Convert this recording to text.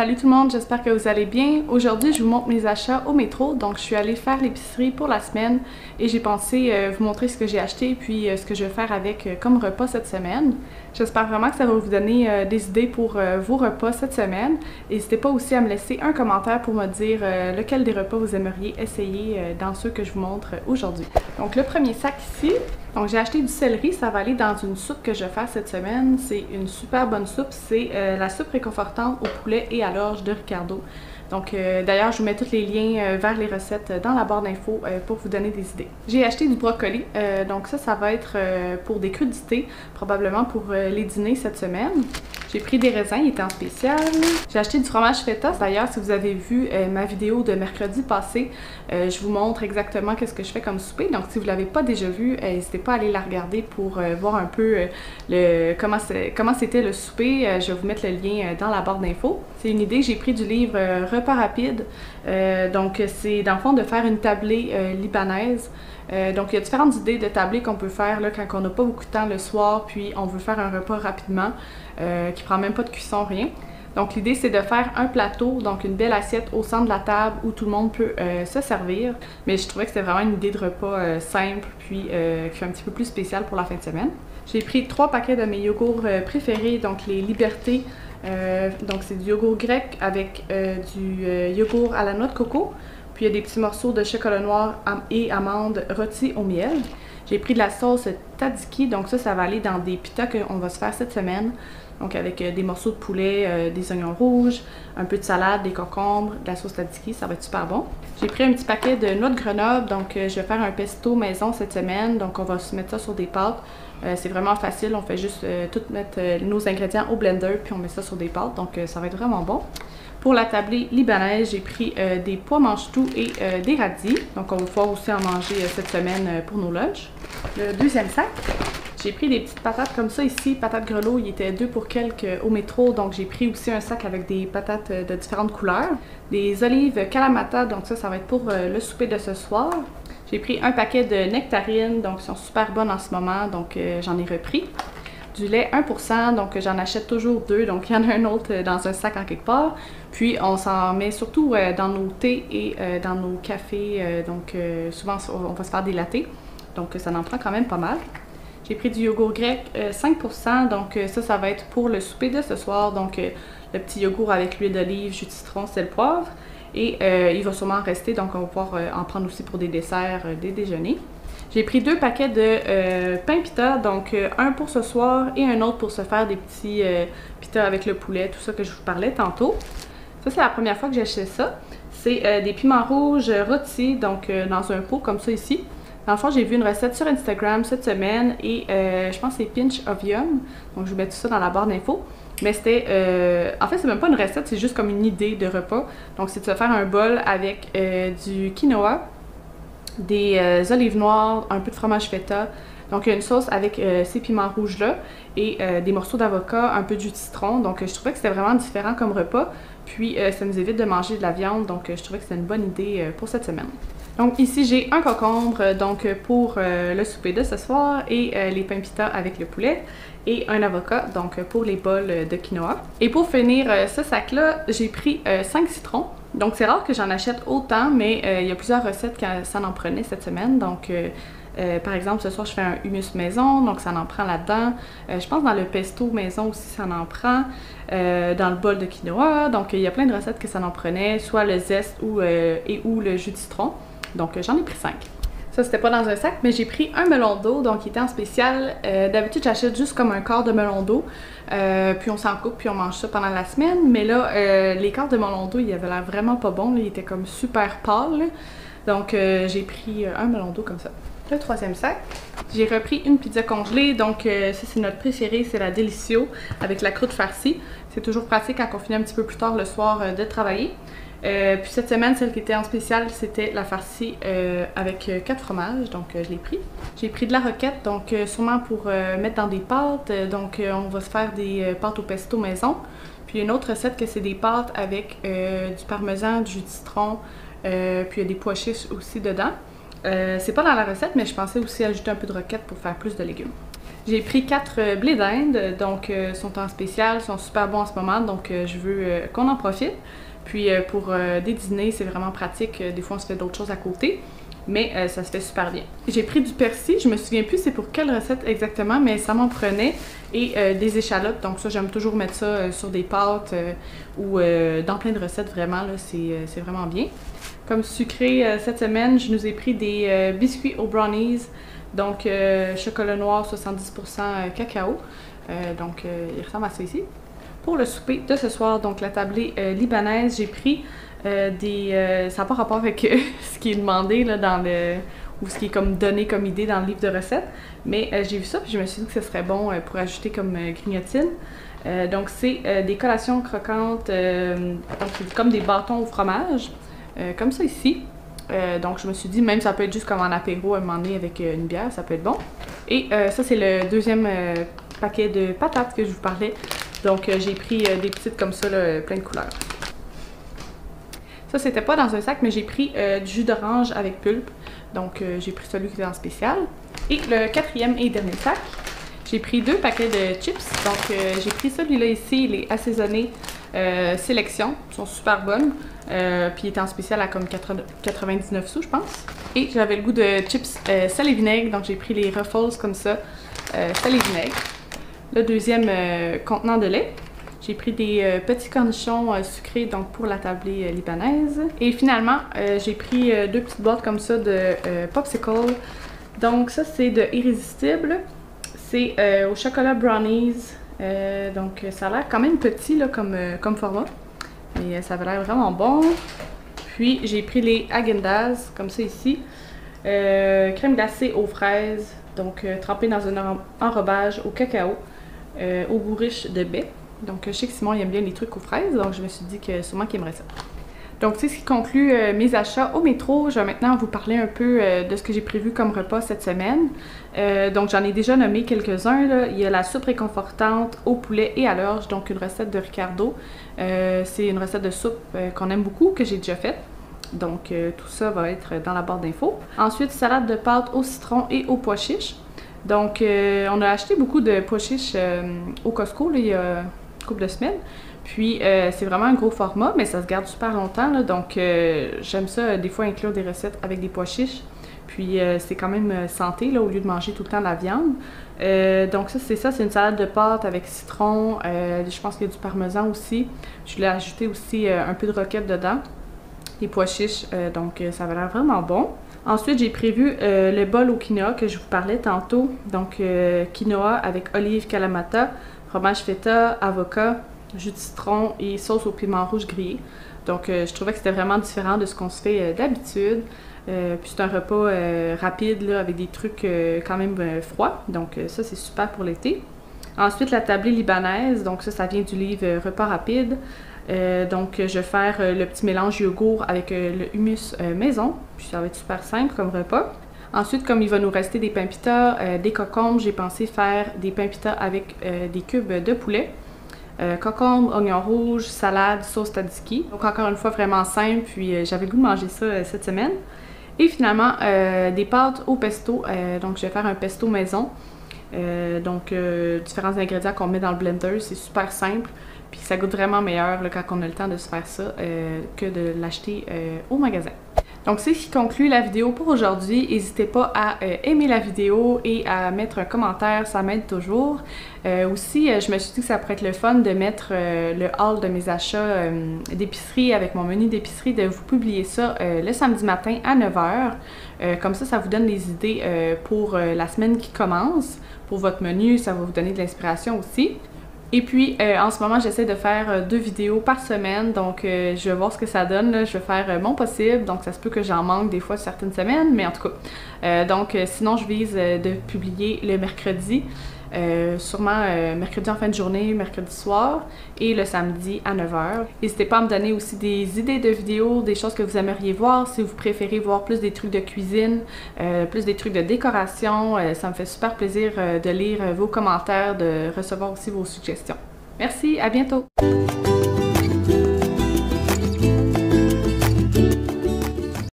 Salut tout le monde, j'espère que vous allez bien. Aujourd'hui, je vous montre mes achats au métro. Donc, je suis allée faire l'épicerie pour la semaine et j'ai pensé vous montrer ce que j'ai acheté puis ce que je vais faire avec comme repas cette semaine. J'espère vraiment que ça va vous donner des idées pour vos repas cette semaine. N'hésitez pas aussi à me laisser un commentaire pour me dire lequel des repas vous aimeriez essayer dans ceux que je vous montre aujourd'hui. Donc, le premier sac ici. Donc, j'ai acheté du céleri, ça va aller dans une soupe que je vais faire cette semaine. C'est une super bonne soupe, c'est la soupe réconfortante au poulet et à l'orge de Ricardo. Donc, d'ailleurs, je vous mets tous les liens vers les recettes dans la barre d'infos pour vous donner des idées. J'ai acheté du brocoli, donc ça va être pour des crudités, probablement pour les dîners cette semaine. J'ai pris des raisins, ils étaient en spécial. J'ai acheté du fromage feta. D'ailleurs, si vous avez vu ma vidéo de mercredi passé, je vous montre exactement qu'est-ce que je fais comme souper. Donc, si vous ne l'avez pas déjà vu, n'hésitez pas à aller la regarder pour voir un peu comment c'était le souper. Je vais vous mettre le lien dans la barre d'infos. C'est une idée, j'ai pris du livre Repas rapide. Donc, c'est dans le fond de faire une tablée libanaise. Donc, il y a différentes idées de tablées qu'on peut faire là, quand on n'a pas beaucoup de temps le soir, puis on veut faire un repas rapidement, qui prend même pas de cuisson, rien. Donc, l'idée, c'est de faire un plateau, donc une belle assiette au centre de la table où tout le monde peut se servir. Mais je trouvais que c'était vraiment une idée de repas simple, puis qui fait un petit peu plus spécial pour la fin de semaine. J'ai pris 3 paquets de mes yogourts préférés, donc les Libertés. Donc, c'est du yogourt grec avec du yogourt à la noix de coco. Puis il y a des petits morceaux de chocolat noir et amandes rôties au miel. J'ai pris de la sauce tzatziki, donc ça va aller dans des pitas qu'on va se faire cette semaine. Donc avec des morceaux de poulet, des oignons rouges, un peu de salade, des concombres, de la sauce tzatziki, ça va être super bon. J'ai pris un petit paquet de noix de Grenoble, donc je vais faire un pesto maison cette semaine. Donc on va se mettre ça sur des pâtes. C'est vraiment facile, on fait juste tout mettre nos ingrédients au blender puis on met ça sur des pâtes, donc ça va être vraiment bon. Pour la tablée libanaise, j'ai pris des pois mange-tout et des radis. Donc, on va pouvoir aussi en manger cette semaine pour nos lunchs. Le deuxième sac, j'ai pris des petites patates comme ça ici, patates grelots. Il était 2 pour quelques au métro. Donc, j'ai pris aussi un sac avec des patates de différentes couleurs. Des olives Kalamata, donc ça va être pour le souper de ce soir. J'ai pris un paquet de nectarines, donc ils sont super bonnes en ce moment, donc j'en ai repris. Du lait 1%, donc j'en achète toujours 2, donc il y en a un autre dans un sac en quelque part. Puis on s'en met surtout dans nos thés et dans nos cafés, donc souvent on va se faire des lattés, donc ça en prend quand même pas mal. J'ai pris du yogourt grec 5%, donc ça va être pour le souper de ce soir, donc le petit yogourt avec l'huile d'olive, jus de citron, sel, poivre. Et il va sûrement en rester, donc on va pouvoir en prendre aussi pour des desserts, des déjeuners. J'ai pris 2 paquets de pain pita, donc un pour ce soir et un autre pour se faire des petits pita avec le poulet, tout ça que je vous parlais tantôt. Ça, c'est la première fois que j'achète ça. C'est des piments rouges rôtis, donc dans un pot comme ça ici. Dans le fond, j'ai vu une recette sur Instagram cette semaine et je pense que c'est Pinch of Yum. Donc, je vous mets tout ça dans la barre d'infos. Mais c'était... en fait, c'est même pas une recette, c'est juste comme une idée de repas. Donc, c'est de se faire un bol avec du quinoa, des olives noires, un peu de fromage feta. Donc, il y a une sauce avec ces piments rouges-là et des morceaux d'avocat, un peu de jus de citron. Donc, je trouvais que c'était vraiment différent comme repas. Puis, ça nous évite de manger de la viande. Donc, je trouvais que c'était une bonne idée pour cette semaine. Donc, ici, j'ai un concombre donc pour le souper de ce soir et les pains pita avec le poulet. Et un avocat, donc pour les bols de quinoa. Et pour finir ce sac-là, j'ai pris 5 citrons. Donc, c'est rare que j'en achète autant, mais il y a plusieurs recettes que ça en prenait cette semaine. Donc, par exemple, ce soir, je fais un hummus maison, donc ça en prend là-dedans. Je pense dans le pesto maison aussi, ça en prend. Dans le bol de quinoa. Donc, il y a plein de recettes que ça en prenait, soit le zeste ou le jus de citron. Donc, j'en ai pris 5. Ça, c'était pas dans un sac, mais j'ai pris un melon d'eau, donc il était en spécial. D'habitude, j'achète juste comme un quart de melon d'eau, puis on s'en coupe, puis on mange ça pendant la semaine. Mais là, les quarts de melon d'eau, ils avaient l'air vraiment pas bons, ils étaient comme super pâles. Là. Donc, j'ai pris un melon d'eau comme ça. Le troisième sac, j'ai repris une pizza congelée, donc ça c'est notre préféré, c'est la Delicio avec la croûte farcie. C'est toujours pratique quand on finit un petit peu plus tard le soir de travailler. Puis cette semaine, celle qui était en spécial, c'était la farcie avec 4 fromages, donc je l'ai pris. J'ai pris de la roquette, donc sûrement pour mettre dans des pâtes, donc on va se faire des pâtes au pesto maison. Puis une autre recette que c'est des pâtes avec du parmesan, du jus de citron, puis il y a des pois chiches aussi dedans. C'est pas dans la recette, mais je pensais aussi ajouter un peu de roquette pour faire plus de légumes. J'ai pris 4 blés d'Inde, donc sont en spécial, sont super bons en ce moment, donc je veux qu'on en profite. Puis pour des dîners, c'est vraiment pratique, des fois on se fait d'autres choses à côté, mais ça se fait super bien. J'ai pris du persil, je me souviens plus c'est pour quelle recette exactement, mais ça m'en prenait, et des échalotes, donc ça j'aime toujours mettre ça sur des pâtes ou dans plein de recettes vraiment, là c'est vraiment bien. Comme sucré, cette semaine, je nous ai pris des biscuits aux brownies, donc chocolat noir 70% cacao, donc il ressemble à ça ici. Pour le souper de ce soir, donc la tablée libanaise, j'ai pris ça n'a pas rapport avec ce qui est demandé là, ou ce qui est comme donné comme idée dans le livre de recettes, mais j'ai vu ça puis je me suis dit que ce serait bon pour ajouter comme grignotine. Donc c'est des collations croquantes, donc c'est comme des bâtons au fromage, comme ça ici. Donc je me suis dit, même ça peut être juste comme en apéro à un moment donné avec une bière, ça peut être bon. Et ça c'est le deuxième paquet de patates que je vous parlais. Donc j'ai pris des petites comme ça, là, plein de couleurs. Ça c'était pas dans un sac, mais j'ai pris du jus d'orange avec pulpe. Donc j'ai pris celui qui est en spécial. Et le quatrième et dernier sac, j'ai pris 2 paquets de chips. Donc j'ai pris celui-là ici, il est assaisonné sélection, ils sont super bonnes. Puis il était en spécial à comme 99 sous, je pense. Et j'avais le goût de chips sel et vinaigre, donc j'ai pris les Ruffles comme ça, sel et vinaigre. Le deuxième contenant de lait. J'ai pris des petits cornichons sucrés donc pour la tablée libanaise. Et finalement, j'ai pris 2 petites boîtes comme ça de popsicle. Donc ça c'est de Irrésistible. C'est au chocolat brownies. Donc ça a l'air quand même petit là, comme format. Mais ça avait l'air vraiment bon. Puis j'ai pris les Häagen-Dazs comme ça ici. Crème glacée aux fraises. Donc trempée dans un enrobage au cacao. Au goût riche de baies. Donc je sais que Simon il aime bien les trucs aux fraises, donc je me suis dit que sûrement qu'il aimerait ça. Donc c'est ce qui conclut mes achats au métro. Je vais maintenant vous parler un peu de ce que j'ai prévu comme repas cette semaine. Donc j'en ai déjà nommé quelques-uns. Il y a la soupe réconfortante au poulet et à l'orge, donc une recette de Ricardo. C'est une recette de soupe qu'on aime beaucoup, que j'ai déjà faite. Donc tout ça va être dans la barre d'infos. Ensuite, salade de pâtes au citron et aux pois chiches. Donc, on a acheté beaucoup de pois chiches au Costco là, il y a une couple de semaines. Puis, c'est vraiment un gros format, mais ça se garde super longtemps. Là, donc, j'aime ça, des fois, inclure des recettes avec des pois chiches. Puis, c'est quand même santé, là, au lieu de manger tout le temps de la viande. Donc, c'est une salade de pâtes avec citron. Je pense qu'il y a du parmesan aussi. Je l'ai ajouté aussi un peu de roquette dedans. Les pois chiches, donc ça va l'air vraiment bon. Ensuite, j'ai prévu le bol au quinoa que je vous parlais tantôt. Donc, quinoa avec olive kalamata, fromage feta, avocat, jus de citron et sauce au piment rouge grillé. Donc, je trouvais que c'était vraiment différent de ce qu'on se fait d'habitude. Puis c'est un repas rapide là, avec des trucs quand même froids. Donc, ça, c'est super pour l'été. Ensuite, la tablée libanaise. Donc, ça vient du livre Repas rapide. Donc je vais faire le petit mélange yogourt avec le hummus maison, puis ça va être super simple comme repas. Ensuite, comme il va nous rester des pains pita, des concombres, j'ai pensé faire des pains pita avec des cubes de poulet. Concombres, oignons rouges, salade, sauce tzatziki. Donc encore une fois vraiment simple, puis j'avais le goût de manger ça cette semaine. Et finalement, des pâtes au pesto, donc je vais faire un pesto maison. Donc différents ingrédients qu'on met dans le blender, c'est super simple. Puis ça goûte vraiment meilleur là, quand on a le temps de se faire ça que de l'acheter au magasin. Donc c'est ce qui conclut la vidéo pour aujourd'hui. N'hésitez pas à aimer la vidéo et à mettre un commentaire, ça m'aide toujours. Aussi, je me suis dit que ça pourrait être le fun de mettre le haul de mes achats d'épicerie avec mon menu d'épicerie, de vous publier ça le samedi matin à 9 h. Comme ça vous donne des idées pour la semaine qui commence. Pour votre menu, ça va vous donner de l'inspiration aussi. Et puis, en ce moment, j'essaie de faire 2 vidéos par semaine, donc je vais voir ce que ça donne. Là. Je vais faire mon possible, donc ça se peut que j'en manque des fois certaines semaines, mais en tout cas. Donc, sinon, je vise de publier le mercredi, sûrement mercredi en fin de journée, mercredi soir, et le samedi à 9 h. N'hésitez pas à me donner aussi des idées de vidéos, des choses que vous aimeriez voir, si vous préférez voir plus des trucs de cuisine, plus des trucs de décoration. Ça me fait super plaisir de lire vos commentaires, de recevoir aussi vos suggestions. Merci, à bientôt!